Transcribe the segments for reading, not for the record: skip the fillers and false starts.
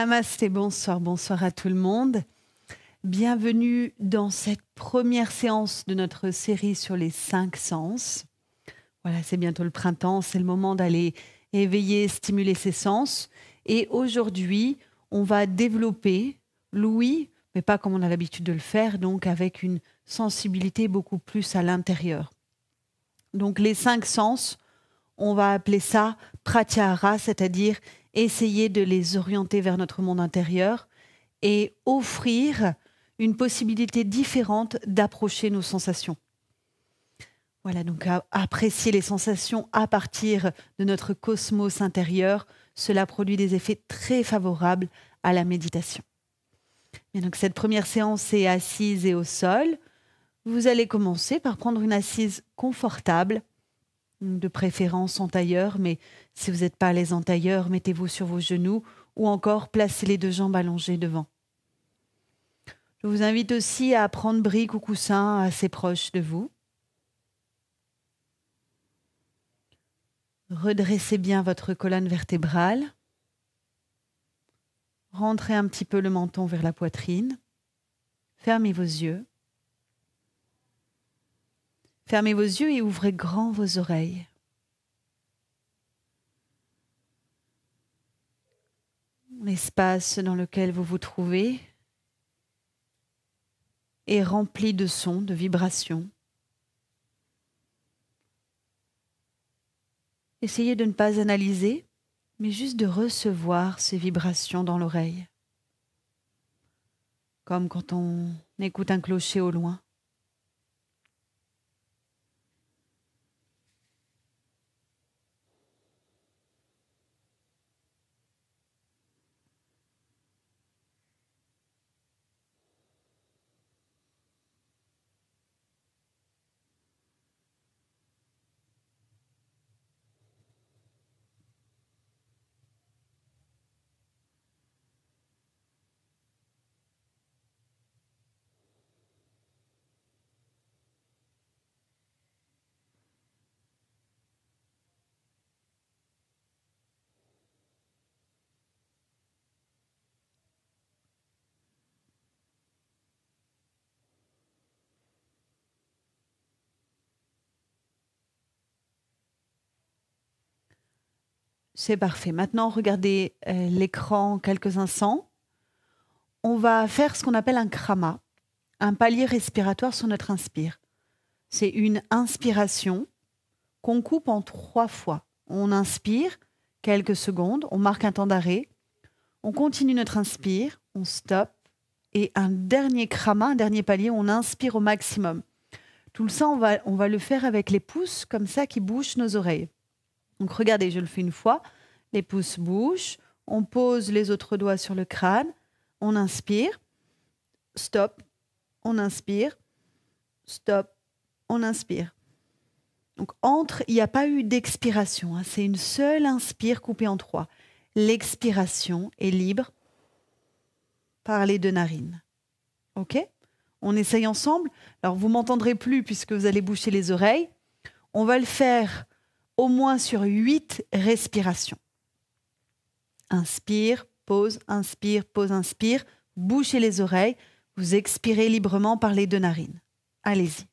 Namasté, bonsoir, bonsoir à tout le monde. Bienvenue dans cette première séance de notre série sur les 5 sens. Voilà, c'est bientôt le printemps, c'est le moment d'aller éveiller, stimuler ses sens. Et aujourd'hui, on va développer l'ouïe, mais pas comme on a l'habitude de le faire, donc avec une sensibilité beaucoup plus à l'intérieur. Donc les 5 sens, on va appeler ça pratyahara, c'est-à-dire essayer de les orienter vers notre monde intérieur et offrir une possibilité différente d'approcher nos sensations. Voilà, donc apprécier les sensations à partir de notre cosmos intérieur, cela produit des effets très favorables à la méditation. Et donc cette première séance est assise et au sol. Vous allez commencer par prendre une assise confortable, de préférence en tailleur, mais si vous n'êtes pas à l'aise en tailleur, mettez-vous sur vos genoux ou encore placez les 2 jambes allongées devant. Je vous invite aussi à prendre brique ou coussin assez proche de vous. Redressez bien votre colonne vertébrale. Rentrez un petit peu le menton vers la poitrine. Fermez vos yeux. Fermez vos yeux et ouvrez grand vos oreilles. L'espace dans lequel vous vous trouvez est rempli de sons, de vibrations. Essayez de ne pas analyser, mais juste de recevoir ces vibrations dans l'oreille. Comme quand on écoute un clocher au loin. C'est parfait. Maintenant, regardez l'écran quelques instants. On va faire ce qu'on appelle un krama, un palier respiratoire sur notre inspire. C'est une inspiration qu'on coupe en 3 fois. On inspire quelques secondes, on marque un temps d'arrêt, on continue notre inspire, on stoppe, et un dernier krama, un dernier palier, on inspire au maximum. Tout ça, on va le faire avec les pouces comme ça qui bougent nos oreilles. Donc regardez, je le fais une fois, les pouces bougent, on pose les autres doigts sur le crâne, on inspire, stop, on inspire, stop, on inspire. Donc il n'y a pas eu d'expiration, hein, c'est une seule inspire coupée en 3. L'expiration est libre par les 2 narines. Ok ? On essaye ensemble. Alors vous m'entendrez plus puisque vous allez boucher les oreilles. On va le faire au moins sur 8 respirations. Inspire, pause, inspire. Bouchez les oreilles. Vous expirez librement par les 2 narines. Allez-y.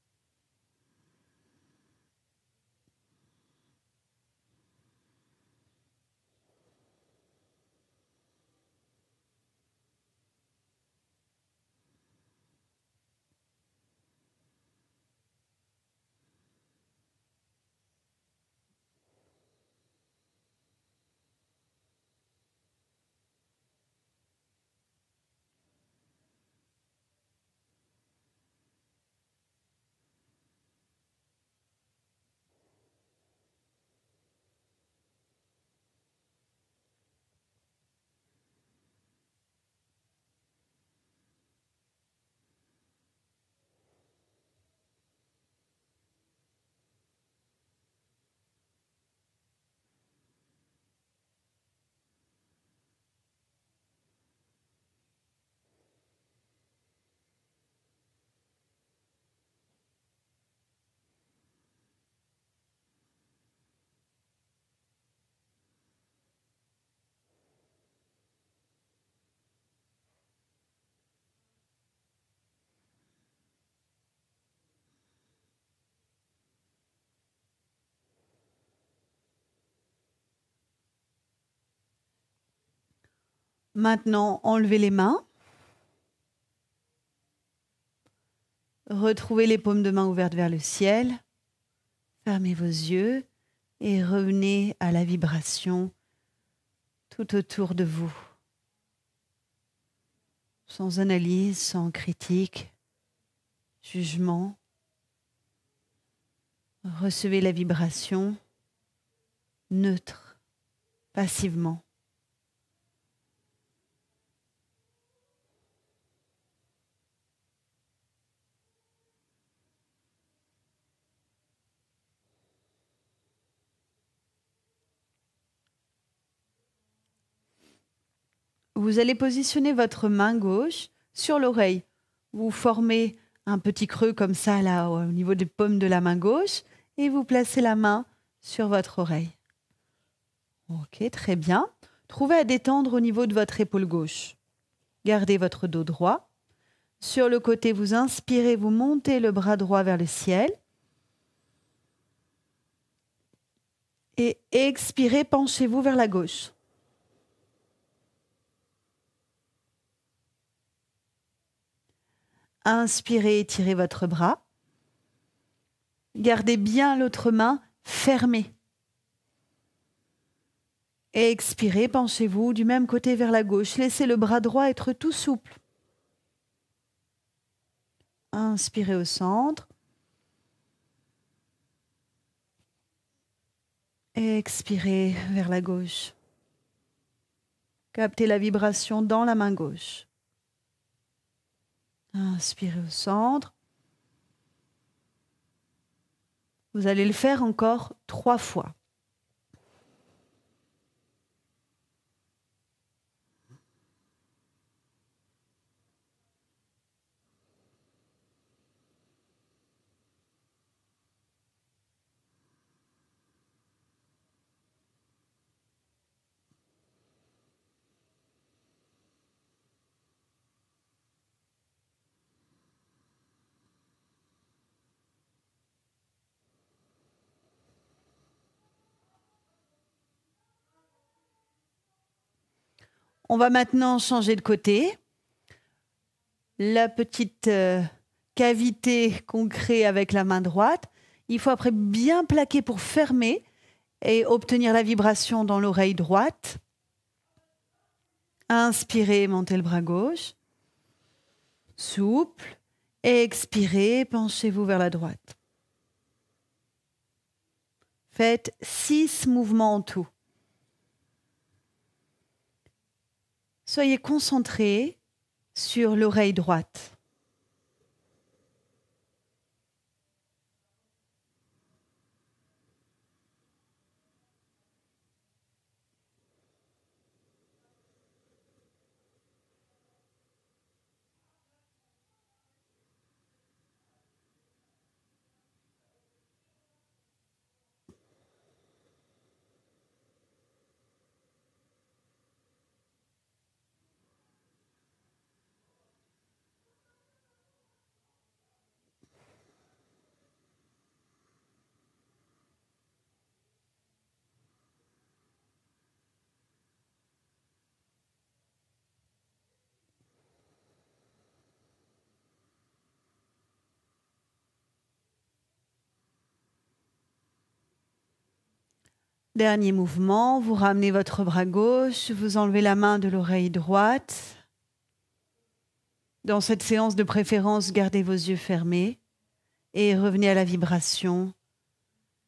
Maintenant, enlevez les mains. Retrouvez les paumes de main ouvertes vers le ciel. Fermez vos yeux et revenez à la vibration tout autour de vous. Sans analyse, sans critique, jugement. Recevez la vibration neutre, passivement. Vous allez positionner votre main gauche sur l'oreille. Vous formez un petit creux comme ça, là, au niveau des paumes de la main gauche, et vous placez la main sur votre oreille. Ok, très bien. Trouvez à détendre au niveau de votre épaule gauche. Gardez votre dos droit. Sur le côté, vous inspirez, vous montez le bras droit vers le ciel. Et expirez, penchez-vous vers la gauche. Inspirez, étirez votre bras. Gardez bien l'autre main fermée. Expirez, penchez-vous du même côté vers la gauche. Laissez le bras droit être tout souple. Inspirez au centre. Expirez vers la gauche. Captez la vibration dans la main gauche. Inspirez au centre. Vous allez le faire encore 3 fois. On va maintenant changer de côté. La petite cavité qu'on crée avec la main droite, il faut après bien plaquer pour fermer et obtenir la vibration dans l'oreille droite. Inspirez, montez le bras gauche. Souple. Expirez, penchez-vous vers la droite. Faites 6 mouvements en tout. Soyez concentrés sur l'oreille droite. Dernier mouvement, vous ramenez votre bras gauche, vous enlevez la main de l'oreille droite. Dans cette séance de préférence, gardez vos yeux fermés et revenez à la vibration.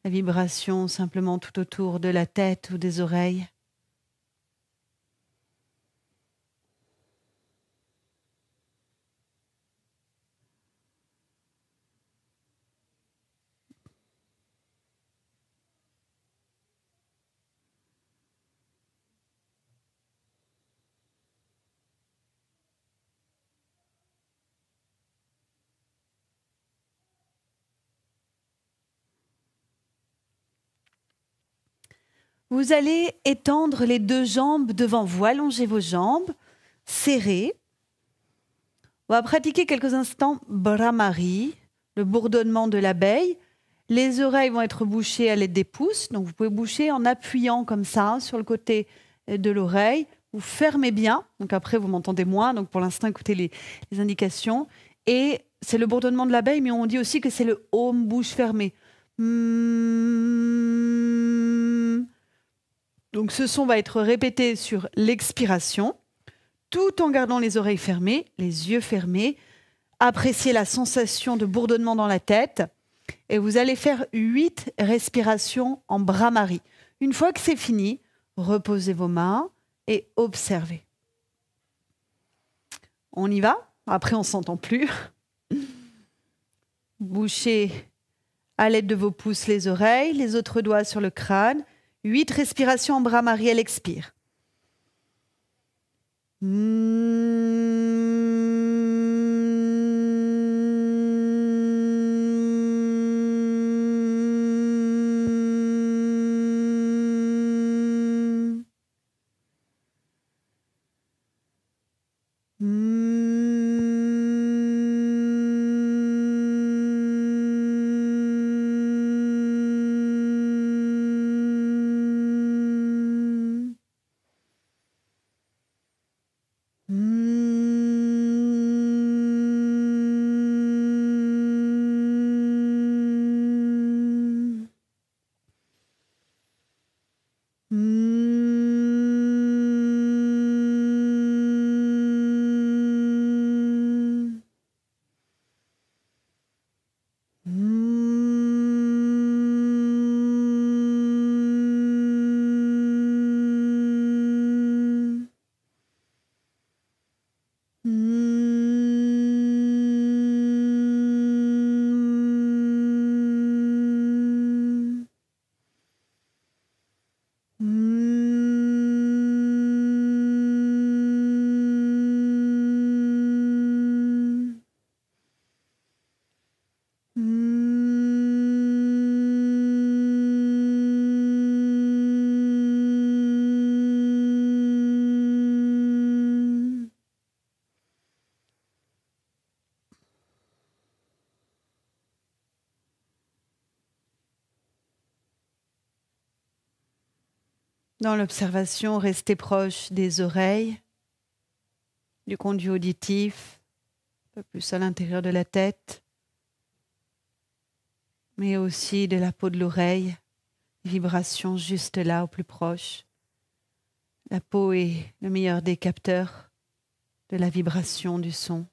La vibration simplement tout autour de la tête ou des oreilles. Vous allez étendre les 2 jambes devant vous. Allongez vos jambes, serrez. On va pratiquer quelques instants Brahmari, le bourdonnement de l'abeille. Les oreilles vont être bouchées à l'aide des pouces. Donc vous pouvez boucher en appuyant comme ça sur le côté de l'oreille Vous fermez bien. Donc après, vous m'entendez moins. Donc pour l'instant, écoutez les indications. Et c'est le bourdonnement de l'abeille, mais on dit aussi que c'est le home bouche fermée. Donc ce son va être répété sur l'expiration, tout en gardant les oreilles fermées, les yeux fermés. Appréciez la sensation de bourdonnement dans la tête. Et vous allez faire 8 respirations en bras-marie. Une fois que c'est fini, reposez vos mains et observez. On y va? Après, on ne s'entend plus. Bouchez à l'aide de vos pouces les oreilles, les autres doigts sur le crâne. 8 respirations en bras-marie, elle expire. Dans l'observation, restez proche des oreilles, du conduit auditif, un peu plus à l'intérieur de la tête, mais aussi de la peau de l'oreille, vibrations juste là, au plus proche. La peau est le meilleur des capteurs de la vibration du son.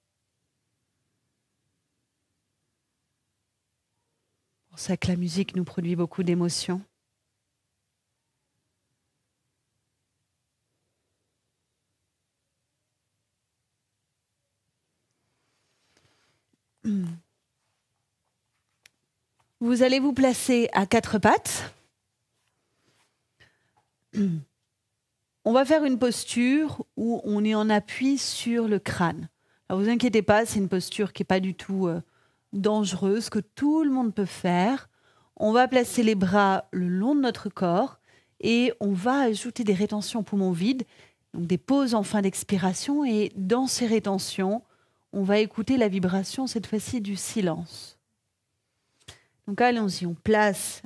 C'est pour ça que la musique nous produit beaucoup d'émotions. Vous allez vous placer à 4 pattes. On va faire une posture où on est en appui sur le crâne. Alors vous inquiétez pas, c'est une posture qui n'est pas du tout dangereuse, que tout le monde peut faire. On va placer les bras le long de notre corps et on va ajouter des rétentions poumons vides, donc des pauses en fin d'expiration. Et dans ces rétentions, on va écouter la vibration, cette fois-ci du silence. Donc allons-y, on place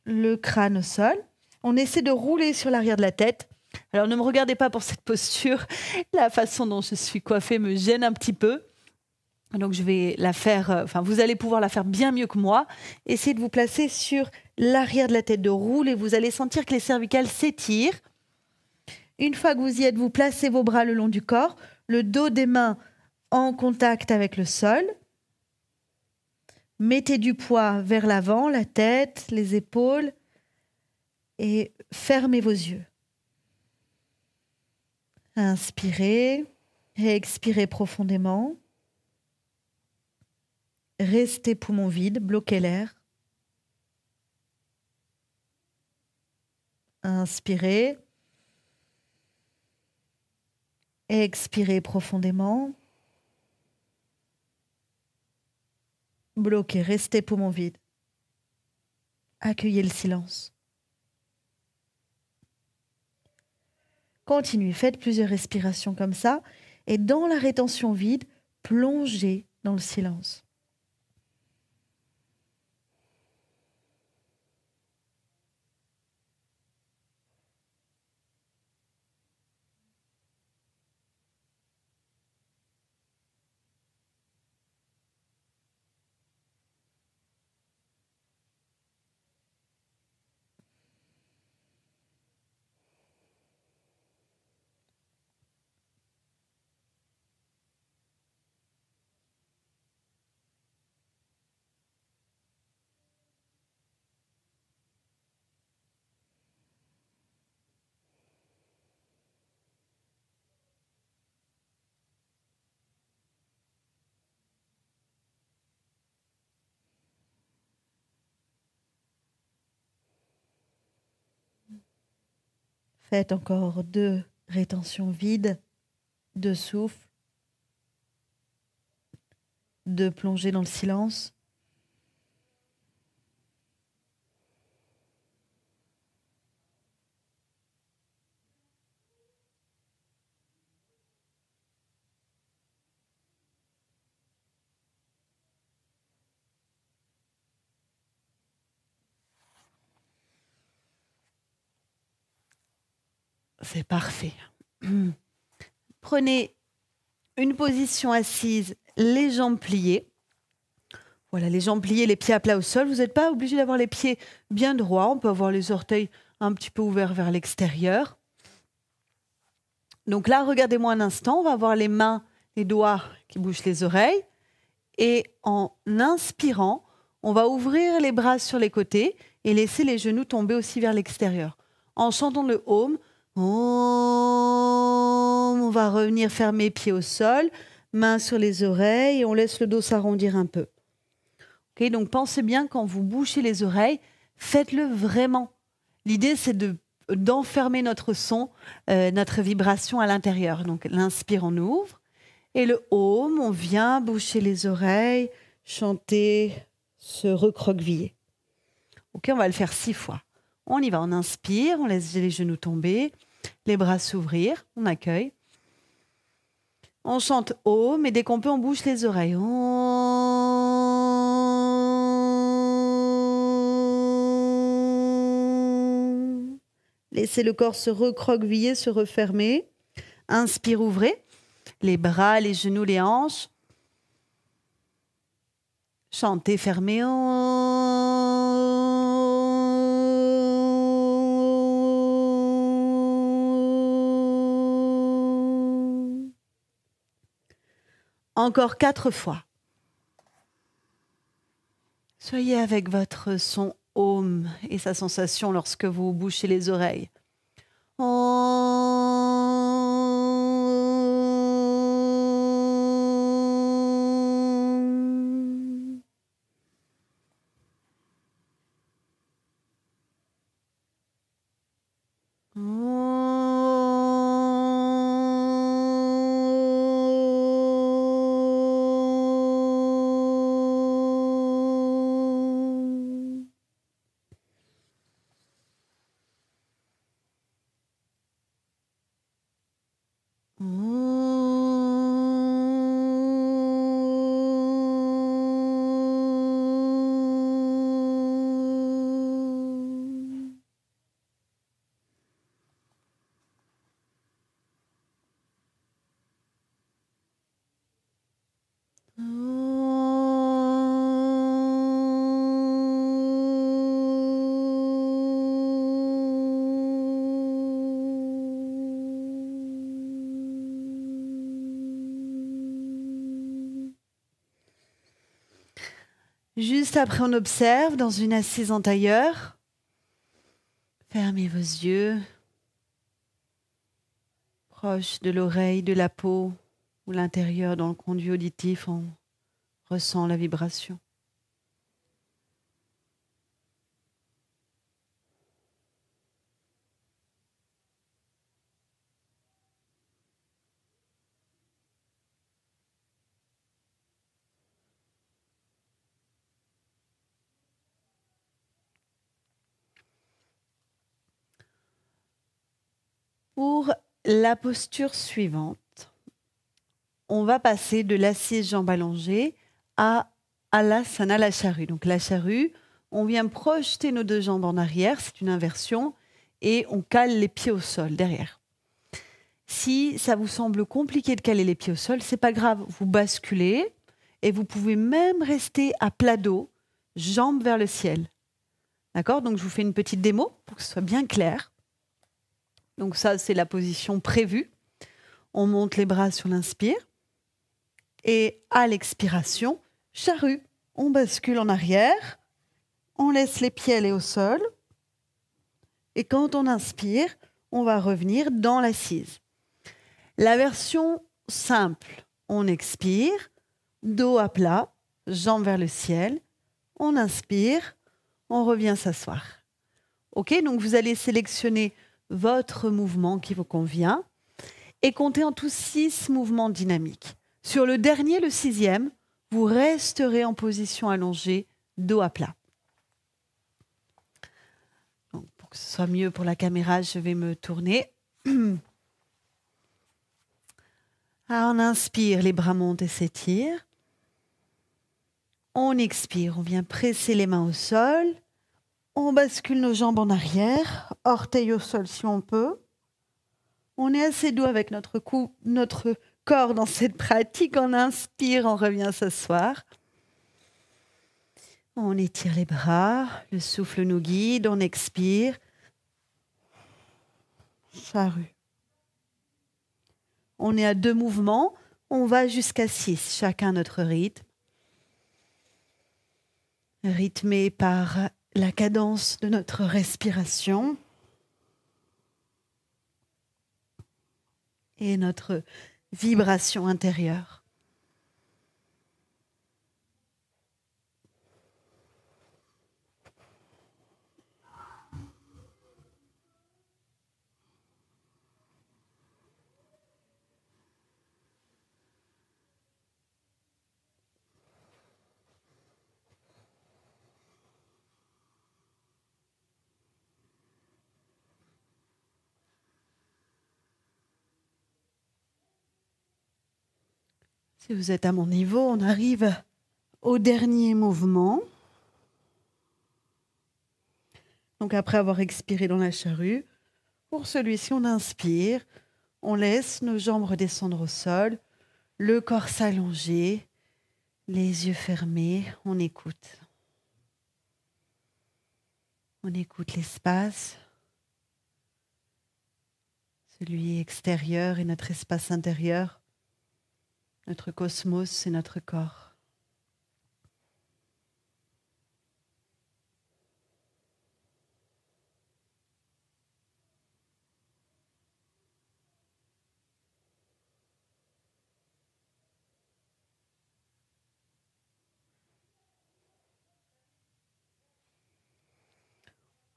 le crâne au sol. On essaie de rouler sur l'arrière de la tête. Alors ne me regardez pas pour cette posture. La façon dont je suis coiffée me gêne un petit peu. Donc je vais la faire, vous allez pouvoir la faire bien mieux que moi. Essayez de vous placer sur l'arrière de la tête, de rouler. Vous allez sentir que les cervicales s'étirent. Une fois que vous y êtes, vous placez vos bras le long du corps, le dos des mains en contact avec le sol. Mettez du poids vers l'avant, la tête, les épaules et fermez vos yeux. Inspirez et expirez profondément. Restez poumons vides, bloquez l'air. Inspirez. Expirez profondément. Bloquez, restez poumons vides. Accueillez le silence. Continuez, faites plusieurs respirations comme ça. Et dans la rétention vide, plongez dans le silence. Faites encore 2 rétentions vides, 2 souffles, 2 plongées dans le silence. C'est parfait. Prenez une position assise, les jambes pliées. Voilà, les jambes pliées, les pieds à plat au sol. Vous n'êtes pas obligé d'avoir les pieds bien droits. On peut avoir les orteils un petit peu ouverts vers l'extérieur. Donc là, regardez-moi un instant. On va avoir les mains, les doigts qui bougent les oreilles. Et en inspirant, on va ouvrir les bras sur les côtés et laisser les genoux tomber aussi vers l'extérieur. En chantant le Om, on va revenir fermer pieds au sol, mains sur les oreilles et on laisse le dos s'arrondir un peu. Okay, donc pensez bien quand vous bouchez les oreilles, faites-le vraiment. L'idée c'est d'enfermer notre son, notre vibration à l'intérieur. Donc l'inspire, on ouvre et le Om, on vient boucher les oreilles, chanter, se recroqueviller. Ok, on va le faire 6 fois. On y va, on inspire, on laisse les genoux tomber, les bras s'ouvrir, on accueille. On chante Om, et dès qu'on peut, on bouge les oreilles. Om. Laissez le corps se recroqueviller, se refermer. Inspire, ouvrez. Les bras, les genoux, les hanches. Chantez, fermez. Encore 4 fois. Soyez avec votre son Om et sa sensation lorsque vous bouchez les oreilles. Om. Juste après, on observe dans une assise en tailleur. Fermez vos yeux. Proche de l'oreille, de la peau ou l'intérieur dans le conduit auditif, on ressent la vibration. Pour la posture suivante, on va passer de l'assise jambes allongées à Alasana, la charrue. Donc la charrue, on vient projeter nos 2 jambes en arrière, c'est une inversion, et on cale les pieds au sol derrière. Si ça vous semble compliqué de caler les pieds au sol, c'est pas grave, vous basculez et vous pouvez même rester à plat dos, jambes vers le ciel. D'accord ? Donc je vous fais une petite démo pour que ce soit bien clair. Donc ça, c'est la position prévue. On monte les bras sur l'inspire. Et à l'expiration, charrue. On bascule en arrière. On laisse les pieds aller au sol. Et quand on inspire, on va revenir dans l'assise. La version simple, on expire, dos à plat, jambes vers le ciel. On inspire, on revient s'asseoir. Ok, donc vous allez sélectionner votre mouvement qui vous convient et comptez en tout 6 mouvements dynamiques. Sur le dernier, le 6e, vous resterez en position allongée, dos à plat. Donc, pour que ce soit mieux pour la caméra, je vais me tourner. On inspire, les bras montent et s'étirent. On expire, on vient presser les mains au sol. On bascule nos jambes en arrière, orteils au sol si on peut. On est assez doux avec notre corps dans cette pratique. On inspire, on revient s'asseoir. On étire les bras, le souffle nous guide, on expire. Charrue. On est à 2 mouvements, on va jusqu'à 6, chacun notre rythme. Rythmé par la cadence de notre respiration et notre vibration intérieure. Si vous êtes à mon niveau, on arrive au dernier mouvement. Donc après avoir expiré dans la charrue, pour celui-ci, on inspire, on laisse nos jambes redescendre au sol, le corps s'allonger, les yeux fermés, on écoute. On écoute l'espace, celui extérieur et notre espace intérieur, notre cosmos et notre corps.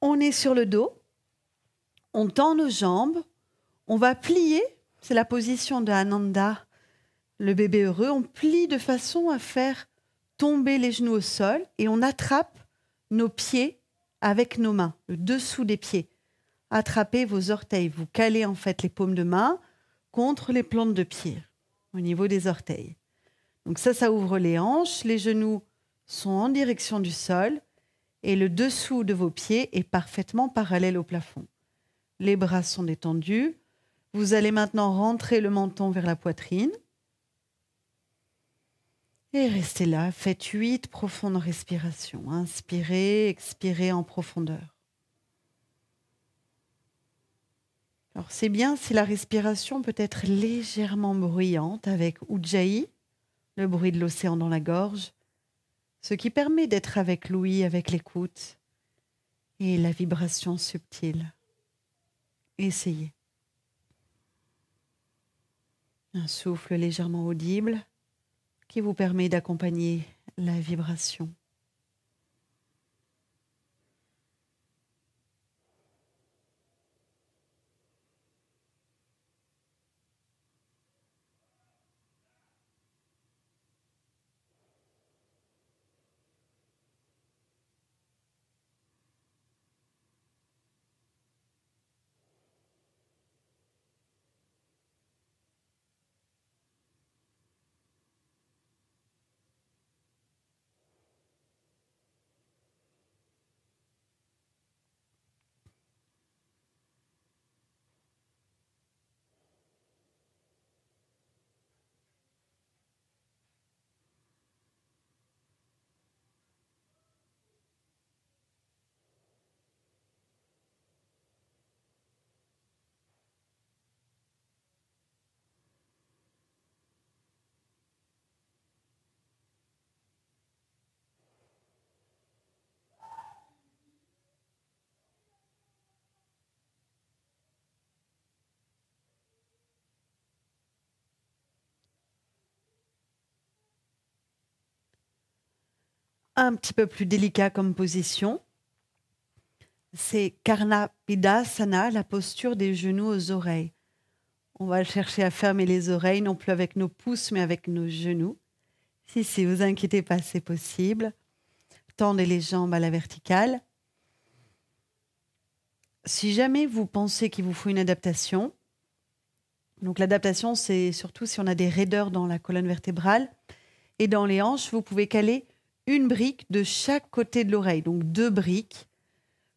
On est sur le dos, on tend nos jambes, on va plier, c'est la position de Ananda, le bébé heureux, on plie de façon à faire tomber les genoux au sol et on attrape nos pieds avec nos mains, le dessous des pieds. Attrapez vos orteils, vous calez en fait les paumes de main contre les plantes de pied au niveau des orteils. Donc ça ouvre les hanches, les genoux sont en direction du sol et le dessous de vos pieds est parfaitement parallèle au plafond. Les bras sont détendus. Vous allez maintenant rentrer le menton vers la poitrine. Et restez là, faites 8 profondes respirations. Inspirez, expirez en profondeur. Alors c'est bien si la respiration peut être légèrement bruyante avec Ujjayi, le bruit de l'océan dans la gorge, ce qui permet d'être avec l'ouïe, avec l'écoute et la vibration subtile. Essayez. Un souffle légèrement audible qui vous permet d'accompagner la vibration. Un petit peu plus délicat comme position. c'est Karnapidasana, la posture des genoux aux oreilles. On va chercher à fermer les oreilles, non plus avec nos pouces, mais avec nos genoux. Si, vous inquiétez pas, c'est possible. Tendez les jambes à la verticale. Si jamais vous pensez qu'il vous faut une adaptation, donc l'adaptation, c'est surtout si on a des raideurs dans la colonne vertébrale et dans les hanches, vous pouvez caler une brique de chaque côté de l'oreille, donc 2 briques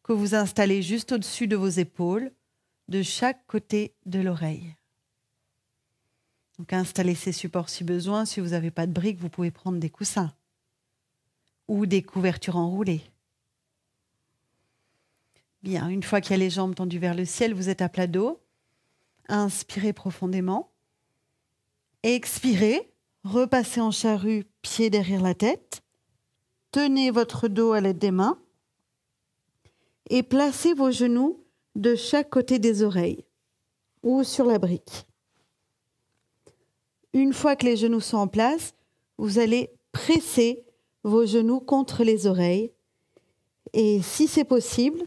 que vous installez juste au-dessus de vos épaules, de chaque côté de l'oreille. Donc installez ces supports si besoin. Si vous n'avez pas de briques, vous pouvez prendre des coussins ou des couvertures enroulées. Bien, une fois qu'il y a les jambes tendues vers le ciel, vous êtes à plat dos. Inspirez profondément. Expirez. Repassez en charrue, pied derrière la tête. Tenez votre dos à l'aide des mains. Et placez vos genoux de chaque côté des oreilles ou sur la brique. Une fois que les genoux sont en place, vous allez presser vos genoux contre les oreilles. Et si c'est possible,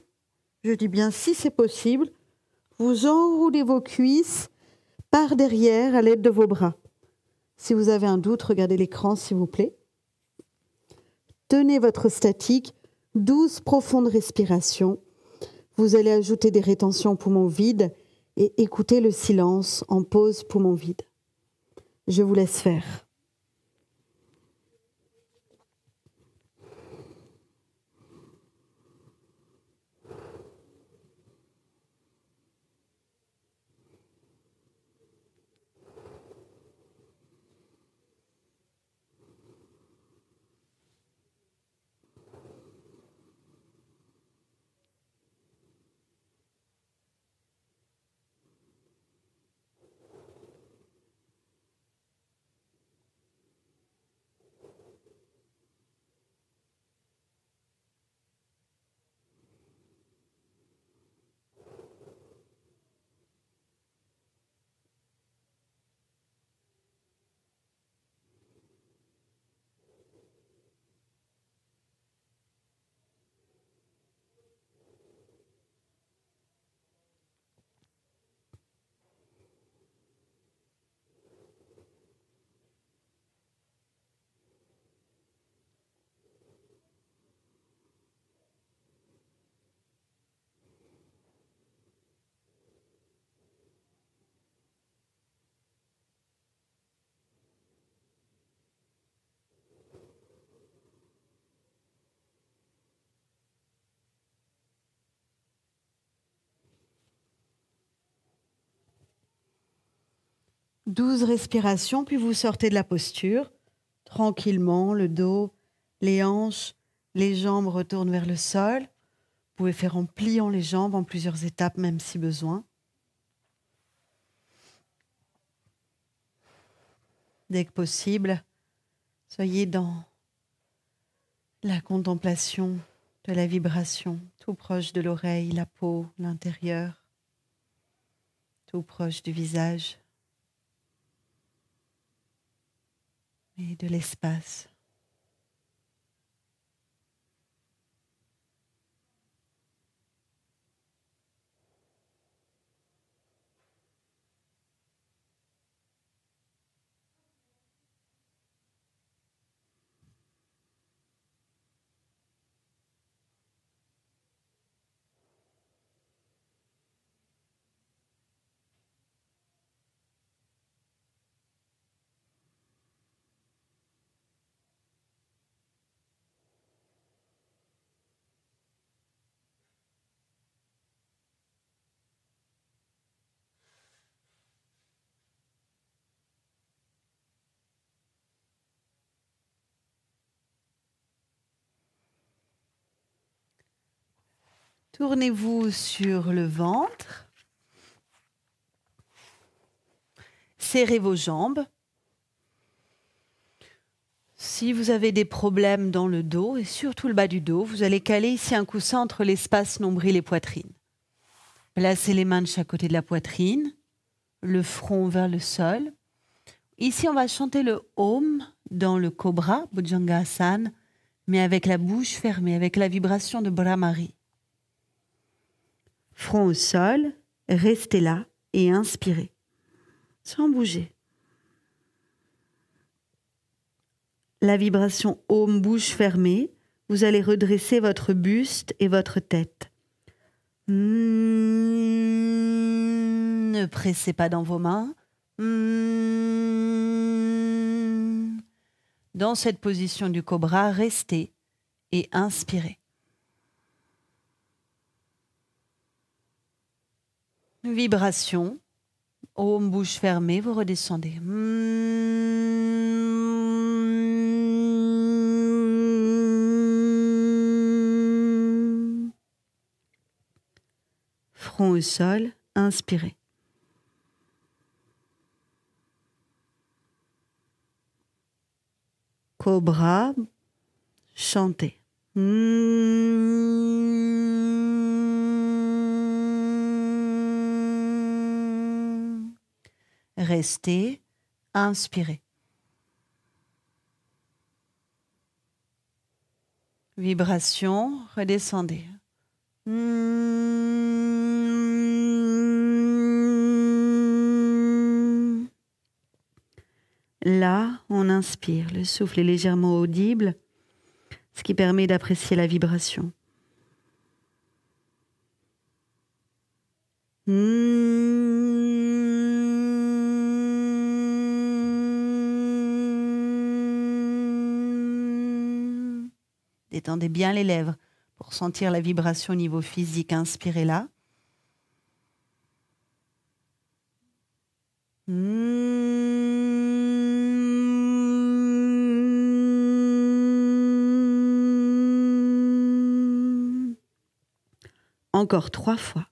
je dis bien si c'est possible, vous enroulez vos cuisses par derrière à l'aide de vos bras. Si vous avez un doute, regardez l'écran s'il vous plaît. Tenez votre statique, 12 profondes respirations. Vous allez ajouter des rétentions poumons vides et écouter le silence en pause poumons vides. Je vous laisse faire. « 12 respirations, puis vous sortez de la posture, tranquillement, le dos, les hanches, les jambes retournent vers le sol. Vous pouvez faire en pliant les jambes en plusieurs étapes, même si besoin. Dès que possible, soyez dans la contemplation de la vibration, tout proche de l'oreille, la peau, l'intérieur, tout proche du visage et de l'espace. Tournez-vous sur le ventre. Serrez vos jambes. Si vous avez des problèmes dans le dos et surtout le bas du dos, vous allez caler ici un coussin entre l'espace nombril et poitrine. Placez les mains de chaque côté de la poitrine, le front vers le sol. Ici, on va chanter le Om dans le Cobra, Bhujangasana, mais avec la bouche fermée, avec la vibration de Brahmari. Front au sol, restez là et inspirez, sans bouger. La vibration Om, bouche fermée, vous allez redresser votre buste et votre tête. Ne pressez pas dans vos mains. Dans cette position du cobra, restez et inspirez. Vibration. Om, bouche fermée, vous redescendez. Front au sol, inspirez. Cobra, chantez. Restez, inspirez. Vibration, redescendez. Là, on inspire. Le souffle est légèrement audible, ce qui permet d'apprécier la vibration. Détendez bien les lèvres pour sentir la vibration au niveau physique. Inspirez là. Encore 3 fois.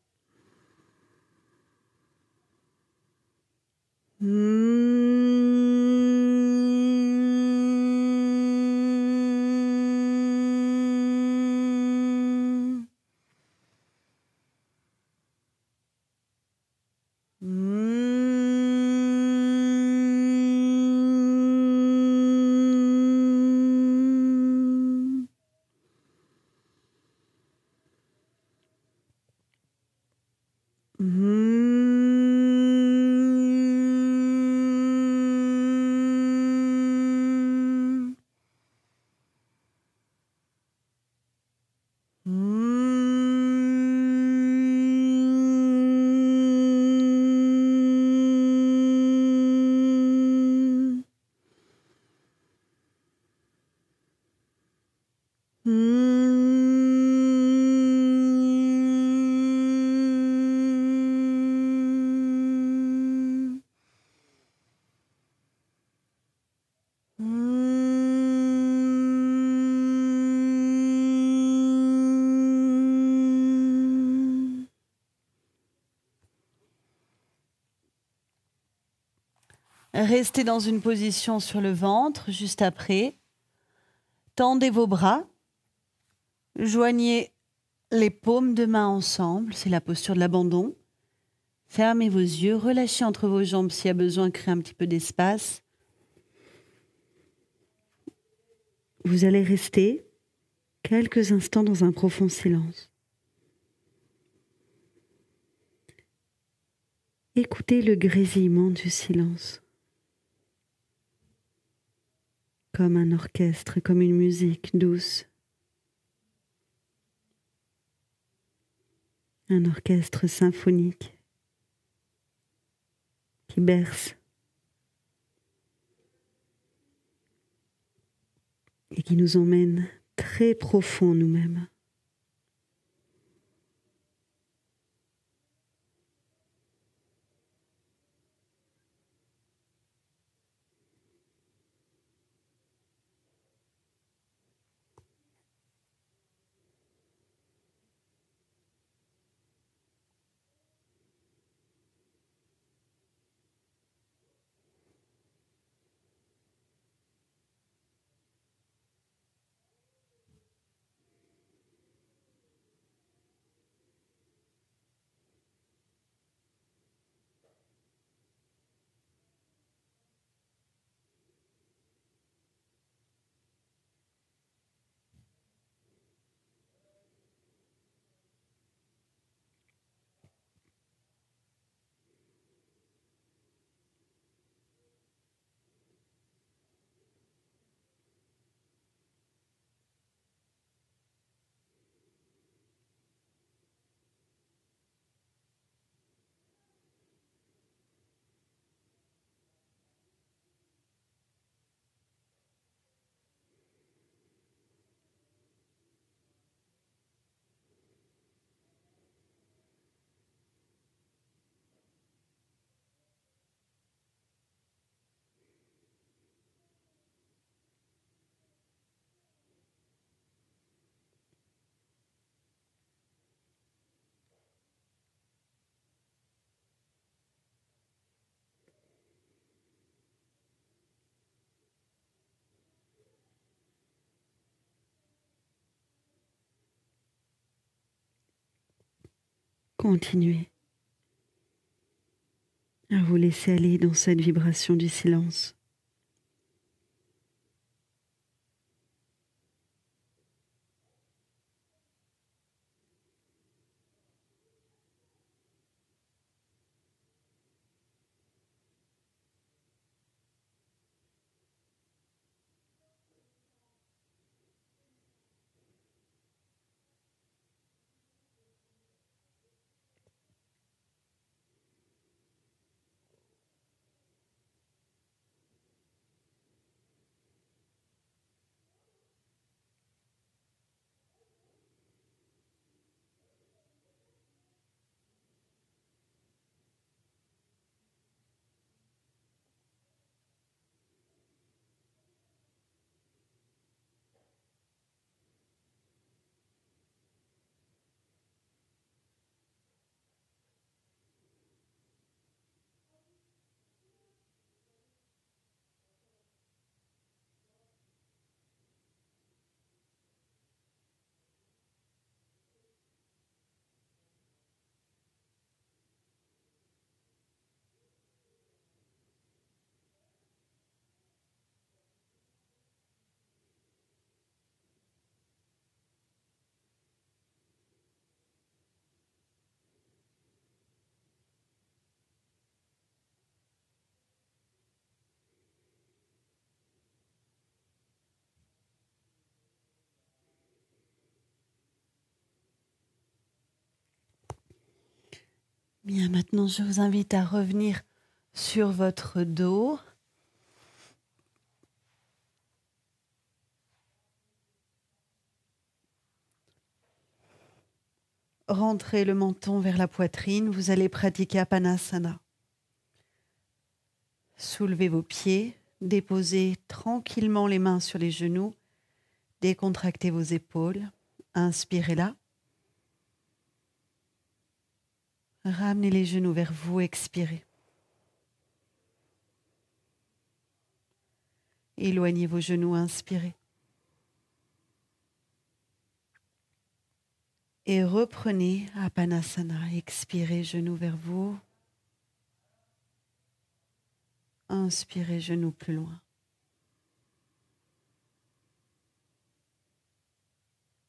Restez dans une position sur le ventre, juste après. Tendez vos bras. Joignez les paumes de main ensemble, c'est la posture de l'abandon. Fermez vos yeux, relâchez entre vos jambes s'il y a besoin, créez un petit peu d'espace. Vous allez rester quelques instants dans un profond silence. Écoutez le grésillement du silence. Comme un orchestre, comme une musique douce. Un orchestre symphonique qui berce et qui nous emmène très profond nous-mêmes. Continuez à vous laisser aller dans cette vibration du silence. Bien, maintenant je vous invite à revenir sur votre dos. Rentrez le menton vers la poitrine. Vous allez pratiquer Apanasana. Soulevez vos pieds, déposez tranquillement les mains sur les genoux, décontractez vos épaules, inspirez là. Ramenez les genoux vers vous, expirez. Éloignez vos genoux, inspirez. Et reprenez Apanasana, expirez, genoux vers vous. Inspirez, genoux plus loin.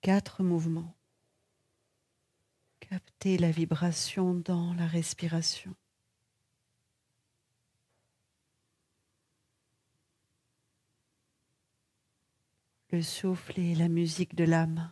4 mouvements. Captez la vibration dans la respiration. Le souffle et la musique de l'âme.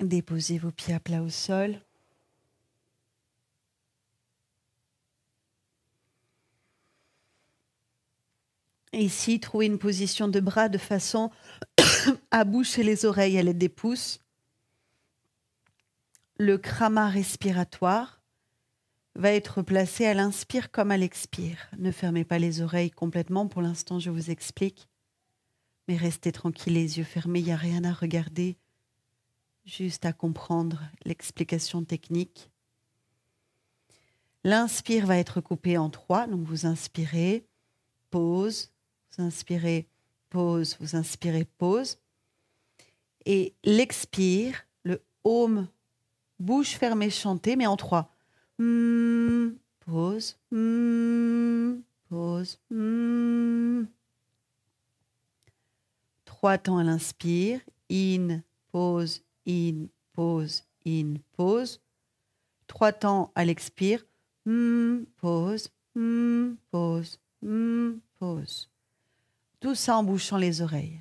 Déposez vos pieds à plat au sol. Et ici, trouvez une position de bras de façon à boucher les oreilles à l'aide des pouces. Le krama respiratoire va être placé à l'inspire comme à l'expire. Ne fermez pas les oreilles complètement. Pour l'instant, je vous explique. Mais restez tranquille, les yeux fermés. Il n'y a rien à regarder. Juste à comprendre l'explication technique. L'inspire va être coupé en 3. Donc, vous inspirez, pause, vous inspirez, pause, vous inspirez, pause. Et l'expire, le Om, bouche fermée, chanter, mais en 3. Pause, pause. 3 temps à l'inspire. In, pause, in, pause, in, pause. 3 temps à l'expire. Pause, pause, pause. Tout ça en bouchant les oreilles.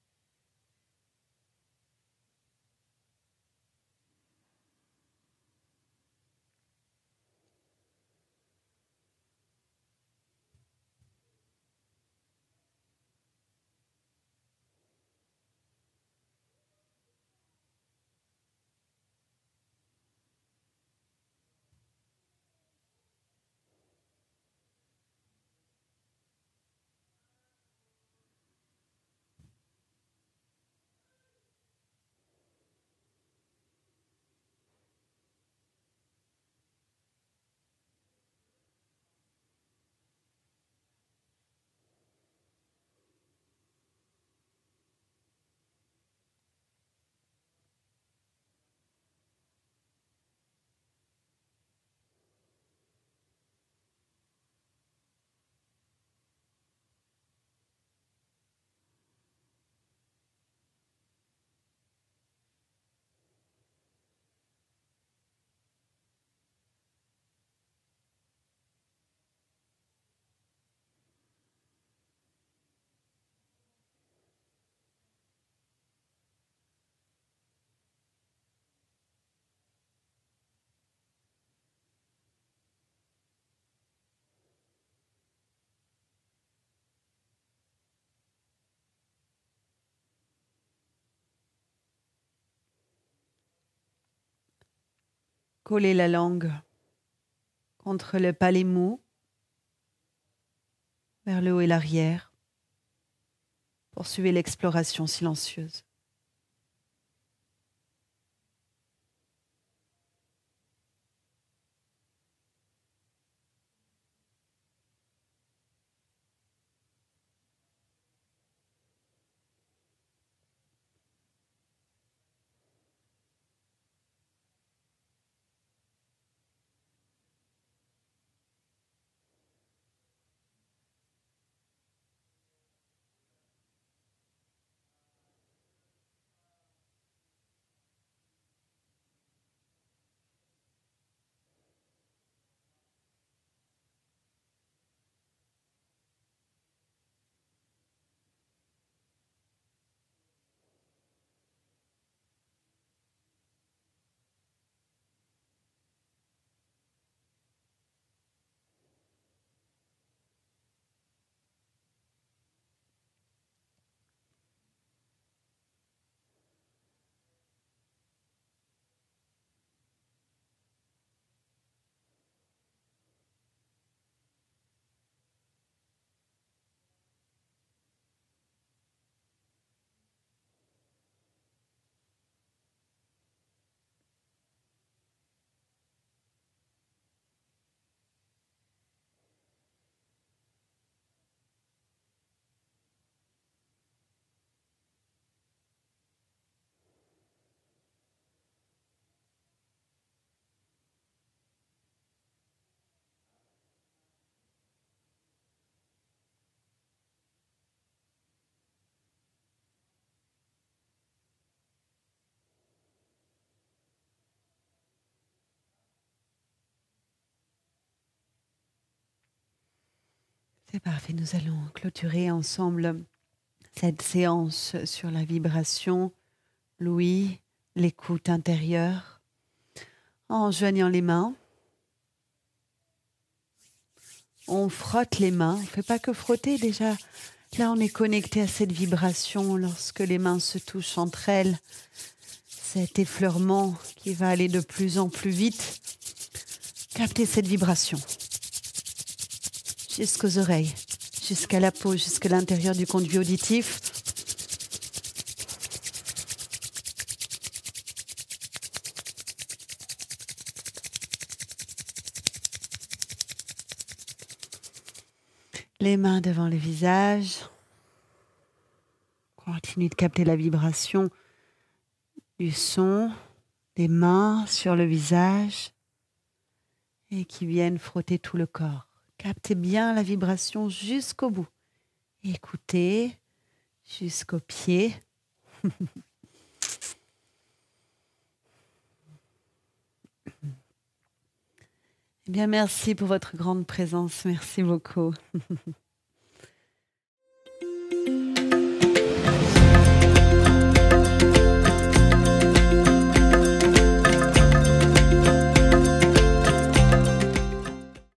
Collez la langue contre le palais mou, vers le haut et l'arrière. Poursuivez l'exploration silencieuse. C'est parfait, nous allons clôturer ensemble cette séance sur la vibration, l'ouïe, l'écoute intérieure, en joignant les mains. On frotte les mains, on ne fait pas que frotter déjà. Là, on est connecté à cette vibration lorsque les mains se touchent entre elles. Cet effleurement qui va aller de plus en plus vite. Captez cette vibration jusqu'aux oreilles, jusqu'à la peau, jusqu'à l'intérieur du conduit auditif. Les mains devant le visage. Continue de capter la vibration du son des mains sur le visage et qui viennent frotter tout le corps. Captez bien la vibration jusqu'au bout. Écoutez jusqu'aux pieds. Eh bien, merci pour votre grande présence. Merci beaucoup.